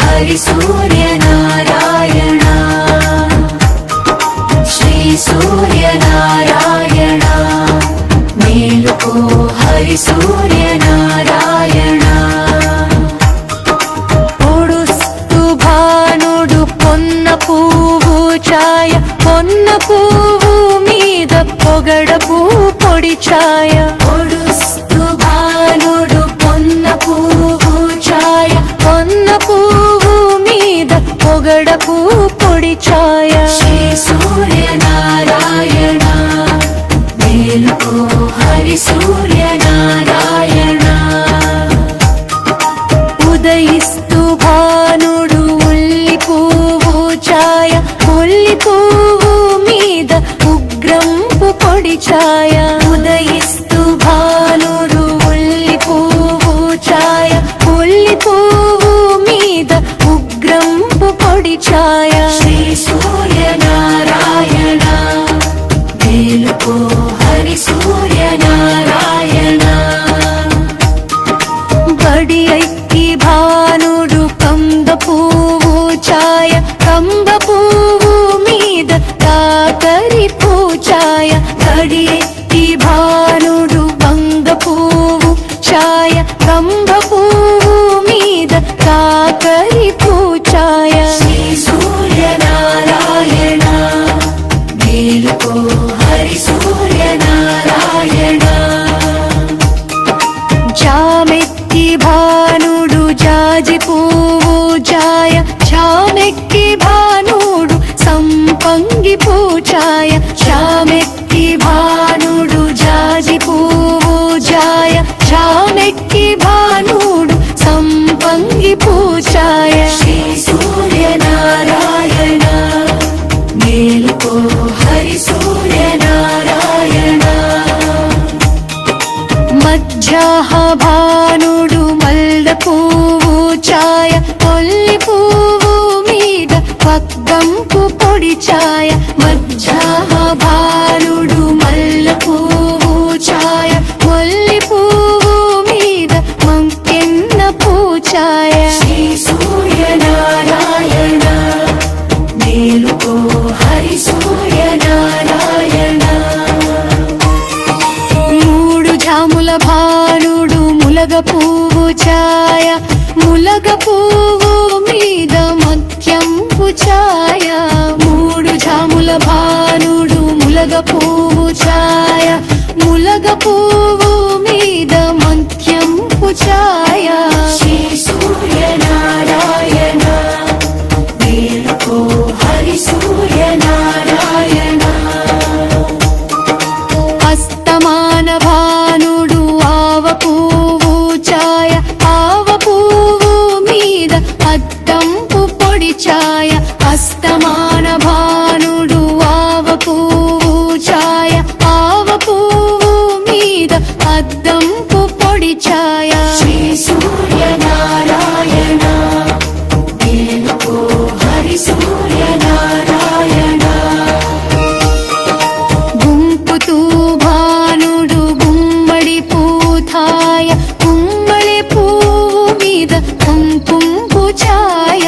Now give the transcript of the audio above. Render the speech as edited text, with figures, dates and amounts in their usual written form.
హరి సూర్యనారాయణ శ్రీ సూర్యనారాయణ మేలుకో హరి సూర్యనారాయణ పొడుస్తు భానుడు పొన్న పువ్వు ఛాయ పొన్న పువ్వు మీద పొగడపు పొడి ఛాయ పొడుస్తు భానుడు పొన్న పువ్వు ఛాయ పొన్న పువ్వు మీద పొగడపు పొడి ఛాయ శ్రీ సూర్యనారాయణ మేలుకో హరి సూర్యనారాయణ ఉదయిస్తు భానుడు ఉల్లి పువ్వు ఛాయ ఉల్లి పువ్వు మీద ఉగ్రంపు పొడి ఛాయ ఉదయిస్తు భానుడు ఉల్లి పువ్వు ఛాయ ఉల్లి పువ్వు మీద ఉగ్రంపు పొడి ఛాయ శ్రీ సూర్యనారాయణ మేలుకో హరి సూర్యనారాయణ బడి ఐక్కి భానుడు కంద పువ్వు ఛాయ కంబ పువ్వు మీద కాకరి పూచాయ బడి ఐక్కి భానుడు బంగ పువ్వు ఛాయ కంబ పువ్వు మీద కాకరి పూచాయ శ్రీ సూర్యనారాయణ మేలుకో హరి సూర్యనారాయణ జామెక్కి భానుడు జాజి పువ్వు ఛాయ జామెక్కి భానుడు సంపంగి పూచాయ జామెక్కి భానుడు జాజి పువ్వు ఛాయ జామెక్కి భానుడు సంపంగి పూచాయ శ్రీ సూర్యనారాయణ మేలుకో హరి సూర్యనారాయణ మధ్యాహ భానుడు మల్ల పువ్వు ఛాయ కొల్లి పువ్వు మీద పగ్గంపు పొడి ఛాయ మధ్యాహ భానుడు మల్ల పువ్వు ఛాయ కొల్లి పువ్వు మీద మంకెన్న పూచాయ శ్రీ సూర్యనారాయణ మేలుకో హరి సూర్యనారాయణ మూడు జాముల భానుడు ములగ పువ్వు ఛాయ ములగ పువ్వు మీద మధ్యంపు ఛాయ మూడు జాముల భానుడు ములగ పువ్వు ఛాయ ములగ పువ్వు మీద మధ్యంపు ఛాయ శ్రీ సూర్యనారాయణ మేలుకో హరి సూర్యనారాయణ అస్తమాన భానుడు ఆవ పువ్వు ఛాయ ఆవ పువ్వు మీద అద్దంపు పొడి ఛాయ అస్తమాన భానుడు ఆవ పువ్వు ఛాయ ఆవ పువ్వు మీద అద్దంపు పొడి ఛాయ శ్రీ సూర్యనారాయణ మేలుకో హరి సూర్యనారాయణ గుంపుతూ భానుడు గుమ్మడి పూథాయ గుమ్మడి పువ్వు మీద కుంకుంపు ఛాయ